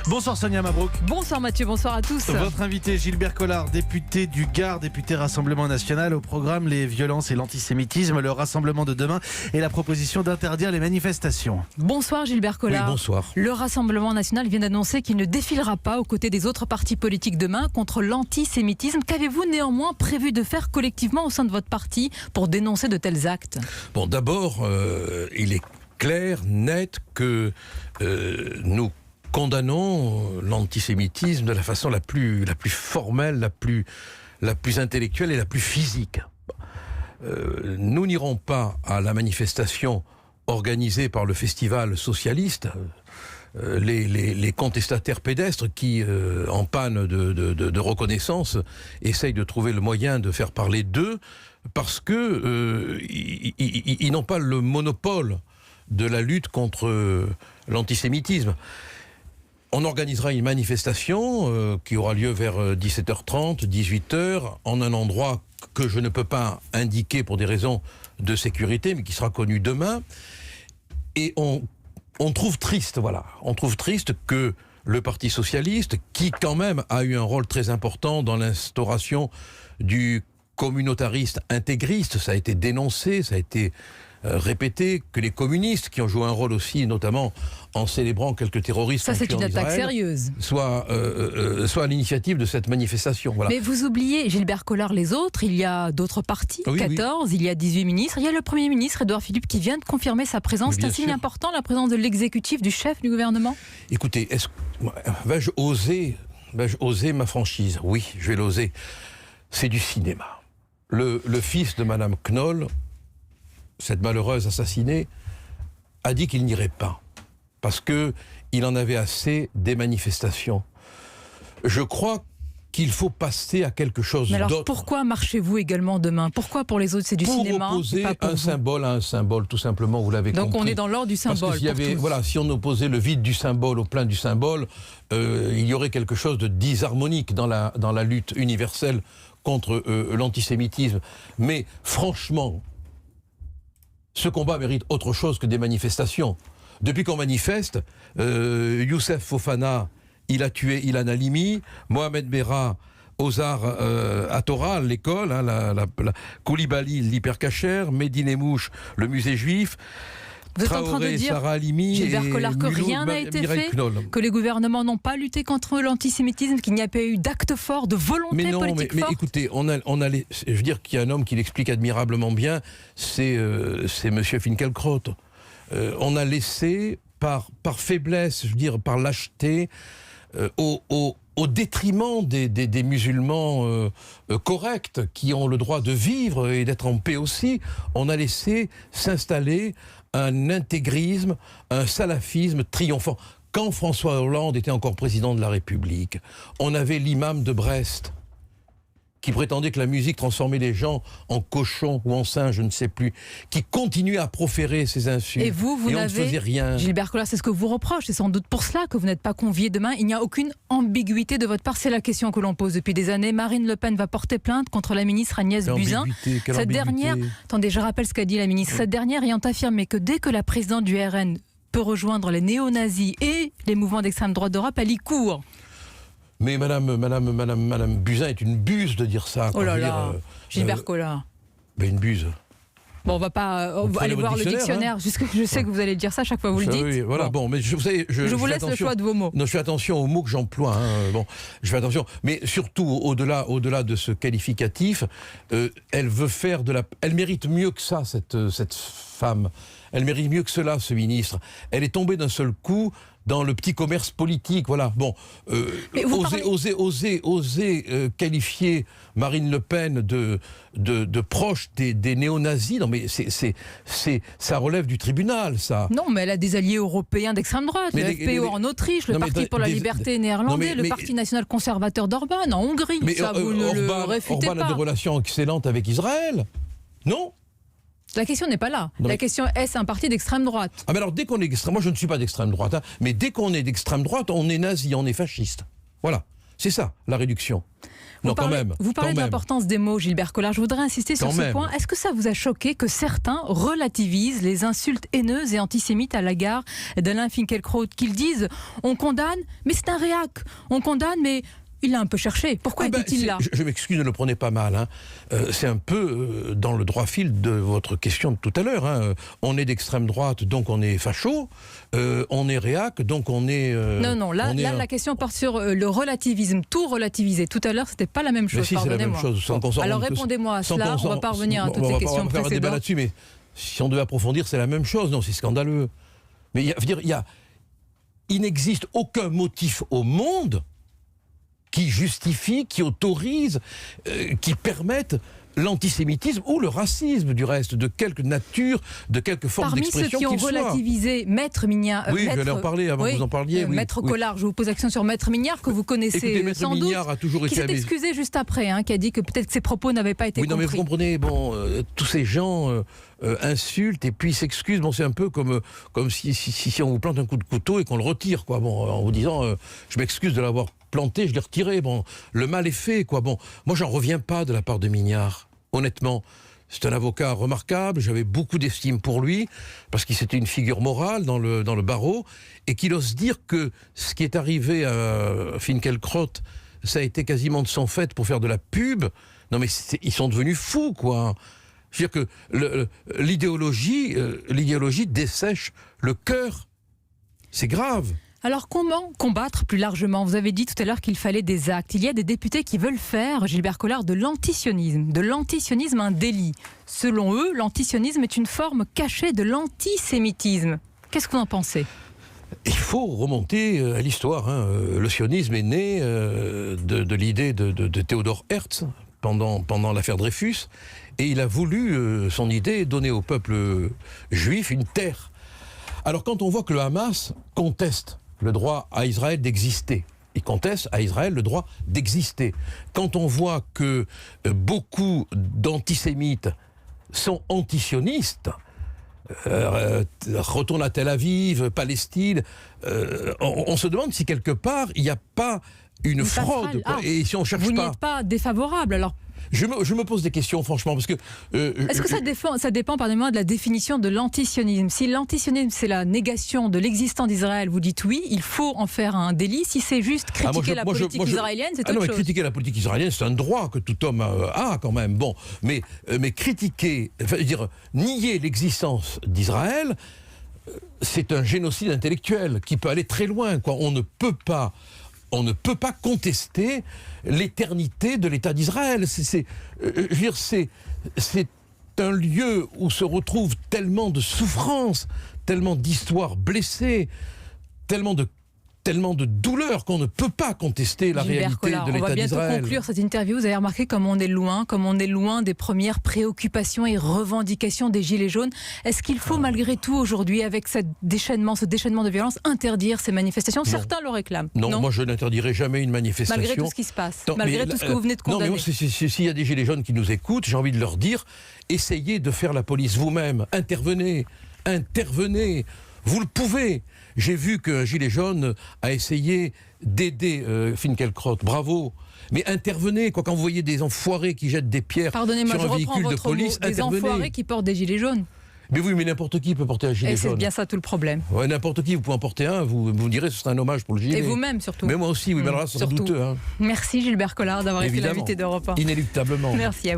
Bonsoir Sonia Mabrouk. Bonsoir Mathieu, bonsoir à tous. Votre invité Gilbert Collard, député du Gard, député Rassemblement National. Au programme, les violences et l'antisémitisme, le rassemblement de demain et la proposition d'interdire les manifestations. Bonsoir Gilbert Collard. Oui, bonsoir. Le Rassemblement National vient d'annoncer qu'il ne défilera pas aux côtés des autres partis politiques demain contre l'antisémitisme. Qu'avez-vous néanmoins prévu de faire collectivement au sein de votre parti pour dénoncer de tels actes ? Bon, d'abord, il est clair, net que nous condamnons l'antisémitisme de la façon la plus formelle, la plus intellectuelle et la plus physique. Nous n'irons pas à la manifestation organisée par le festival socialiste, les contestataires pédestres qui, en panne de reconnaissance, essayent de trouver le moyen de faire parler d'eux parce que ils n'ont pas le monopole de la lutte contre l'antisémitisme. On organisera une manifestation qui aura lieu vers 17h30, 18h, en un endroit que je ne peux pas indiquer pour des raisons de sécurité, mais qui sera connu demain. Et on trouve triste, voilà, on trouve triste que le Parti socialiste, qui quand même a eu un rôle très important dans l'instauration du communautariste intégriste, ça a été dénoncé, ça a été répété, que les communistes, qui ont joué un rôle aussi, notamment en célébrant quelques terroristes, ça c'est une attaque sérieuse, soit à l'initiative de cette manifestation. Voilà. Mais vous oubliez, Gilbert Collard, les autres, il y a d'autres partis, oui, 14, oui. Il y a 18 ministres, il y a le Premier ministre, Édouard Philippe, qui vient de confirmer sa présence. C'est un signe important, la présence de l'exécutif, du chef du gouvernement ? Écoutez, vais-je oser ma franchise ? Oui, je vais l'oser. C'est du cinéma. Le fils de Madame Knoll, cette malheureuse assassinée, a dit qu'il n'irait pas parce qu'il en avait assez des manifestations. Je crois qu'il faut passer à quelque chose d'autre. Alors pourquoi marchez-vous également demain ? Pourquoi pour les autres c'est du cinéma ? Pour opposer un symbole à un symbole, tout simplement, vous l'avez compris. Donc on est dans l'ordre du symbole. Parce que si on opposait le vide du symbole au plein du symbole, il y aurait quelque chose de disharmonique dans la lutte universelle contre l'antisémitisme. Mais franchement, ce combat mérite autre chose que des manifestations. Depuis qu'on manifeste, Youssef Fofana, il a tué Ilan Halimi, Mohamed Merah, Ozar Hatorah, l'école, Koulibaly, l'hypercacher, Mehdi Mouche, le musée juif. Vous êtes en train de dire, Sarah Halimi, Gilbert Collard, que rien n'a été fait, que les gouvernements n'ont pas lutté contre l'antisémitisme, qu'il n'y a pas eu d'acte fort, de volonté politique forte. Mais écoutez, je veux dire qu'il y a un homme qui l'explique admirablement bien, c'est Monsieur Finkielkraut. On a laissé, par faiblesse, je veux dire, par lâcheté, au détriment des musulmans corrects, qui ont le droit de vivre et d'être en paix aussi, on a laissé s'installer un intégrisme, un salafisme triomphant. Quand François Hollande était encore président de la République, on avait l'imam de Brest qui prétendait que la musique transformait les gens en cochons ou en singes, je ne sais plus, qui continuait à proférer ces insultes. Et vous on ne faisait rien. Gilbert Collard, c'est ce que vous reproche, c'est sans doute pour cela que vous n'êtes pas convié demain. Il n'y a aucune ambiguïté de votre part, c'est la question que l'on pose depuis des années. Marine Le Pen va porter plainte contre la ministre Agnès Buzyn. Cette dernière, attendez, je rappelle ce qu'a dit la ministre, cette dernière ayant affirmé que dès que la présidente du RN peut rejoindre les néo-nazis et les mouvements d'extrême droite d'Europe, elle y court. Mais Madame Buzyn est une buse de dire ça. Oh là là, Gilbert Collard. Mais une buse. Bon, on va pas aller voir le dictionnaire. Hein. Je sais que vous allez dire ça chaque fois que vous le dites. Oui, voilà. Bon, mais je vous laisse le choix de vos mots. Non, je fais attention aux mots que j'emploie. Hein. Bon, je fais attention. Mais surtout, au-delà de ce qualificatif, elle veut faire de la. Elle mérite mieux que ça, cette femme. Elle mérite mieux que cela, ce ministre. Elle est tombée d'un seul coup dans le petit commerce politique, voilà. Bon, oser qualifier Marine Le Pen de proche des néo-nazis, non mais ça relève du tribunal, ça. Non, mais elle a des alliés européens d'extrême droite, le FPÖ en Autriche, le Parti pour la liberté néerlandais, le Parti national conservateur d'Orban en Hongrie. Mais ça, vous ne le réfutez Orban pas. A des relations excellentes avec Israël, non ? La question n'est pas là. La question est-ce un parti d'extrême droite ? Ah mais alors dès qu'on est d'extrême, moi je ne suis pas d'extrême droite, hein, mais dès qu'on est d'extrême droite, on est nazi, on est fasciste. Voilà, c'est ça la réduction. Non, quand même. Vous parlez de l'importance des mots, Gilbert Collard. Je voudrais insister sur ce point. Est-ce que ça vous a choqué que certains relativisent les insultes haineuses et antisémites à l'égard d'Alain Finkielkraut, qu'ils disent on condamne, mais c'est un réac. On condamne, mais il l'a un peu cherché. Pourquoi était-il là? Je m'excuse, ne le prenez pas mal. Hein. C'est un peu dans le droit fil de votre question de tout à l'heure. Hein. On est d'extrême droite, donc on est facho. On est réac, donc on est... non, là, la question porte sur le relativisme. Tout relativiser. Tout à l'heure, c'était pas la même chose. Mais si, c'est la même chose. Alors répondez-moi à cela. On va pas revenir à toutes les questions précédentes. On va faire un débat là-dessus, mais si on devait approfondir, c'est la même chose. Non, c'est scandaleux. Mais il n'existe aucun motif au monde qui justifie, qui autorise, qui permette l'antisémitisme ou le racisme, du reste, de quelque nature, de quelque forme d'expression qu'il soit. Parmi ceux qui ont relativisé Maître Mignard... Oui, j'allais en parler avant que vous en parliez. Maître Collard, je vous pose l'action sur Maître Mignard, que vous connaissez. Écoutez, Maître sans Mignard doute, a toujours été... qui s'est excusé juste après, qui a dit que peut-être que ses propos n'avaient pas été compris. Oui, non, mais vous comprenez, tous ces gens insultent et puis s'excusent. C'est un peu comme si on vous plante un coup de couteau et qu'on le retire, quoi. En vous disant, je m'excuse de l'avoir planté, je l'ai retiré. Le mal est fait, quoi. Moi, j'en reviens pas de la part de Mignard. Honnêtement, c'est un avocat remarquable, j'avais beaucoup d'estime pour lui, parce qu'il c'était une figure morale dans le barreau, et qu'il ose dire que ce qui est arrivé à Finkielkraut, ça a été quasiment de son fait pour faire de la pub. Non mais ils sont devenus fous, quoi. Je veux dire que l'idéologie dessèche le cœur. C'est grave. Alors comment combattre plus largement? Vous avez dit tout à l'heure qu'il fallait des actes. Il y a des députés qui veulent faire, Gilbert Collard, de l'antisionisme un délit. Selon eux, l'antisionisme est une forme cachée de l'antisémitisme. Qu'est-ce que vous en pensez? Il faut remonter à l'histoire. Le sionisme est né de l'idée de Théodore Herzl pendant l'affaire Dreyfus, et il a voulu, son idée, donner au peuple juif une terre. Alors quand on voit que le Hamas conteste le droit à Israël d'exister, il conteste à Israël le droit d'exister. Quand on voit que beaucoup d'antisémites sont antisionistes, retournent à Tel Aviv, Palestine, on se demande si quelque part il n'y a pas une fraude. Et si on cherche vous n'y êtes pas défavorable, alors? Je me pose des questions, franchement, parce que... Est-ce que ça dépend, pardonnez-moi, de la définition de l'antisionisme? Si l'antisionisme, c'est la négation de l'existence d'Israël, vous dites oui, il faut en faire un délit. Si c'est juste critiquer la politique israélienne, c'est autre chose. Critiquer la politique israélienne, c'est un droit que tout homme a, quand même. Mais critiquer, nier l'existence d'Israël, c'est un génocide intellectuel qui peut aller très loin, quoi. On ne peut pas contester l'éternité de l'État d'Israël. C'est un lieu où se retrouvent tellement de souffrances, tellement d'histoires blessées, tellement de douleurs qu'on ne peut pas contester la réalité de l'État d'Israël. On va bientôt conclure cette interview. Vous avez remarqué comme on est loin des premières préoccupations et revendications des Gilets jaunes. Est-ce qu'il faut malgré tout aujourd'hui, avec ce déchaînement de violence, interdire ces manifestations? Certains le réclament. Non, moi je n'interdirai jamais une manifestation. Malgré tout ce qui se passe, malgré tout ce que vous venez de condamner. Non, mais s'il y a des Gilets jaunes qui nous écoutent, j'ai envie de leur dire, essayez de faire la police vous-même. Intervenez. Vous le pouvez. J'ai vu qu'un gilet jaune a essayé d'aider Finkielkraut. Bravo. Mais intervenez, quand vous voyez des enfoirés qui jettent des pierres sur un véhicule de police, intervenez. Des enfoirés qui portent des gilets jaunes. Mais oui, mais n'importe qui peut porter un gilet jaune. Et c'est bien ça tout le problème. Ouais, n'importe qui, vous pouvez en porter un, vous me direz ce serait un hommage pour le gilet. Et vous-même surtout. Mais moi aussi, oui, mais alors là, ça serait douteux. Merci Gilbert Collard d'avoir été l'invité d'Europe 1. Inéluctablement. Merci à vous.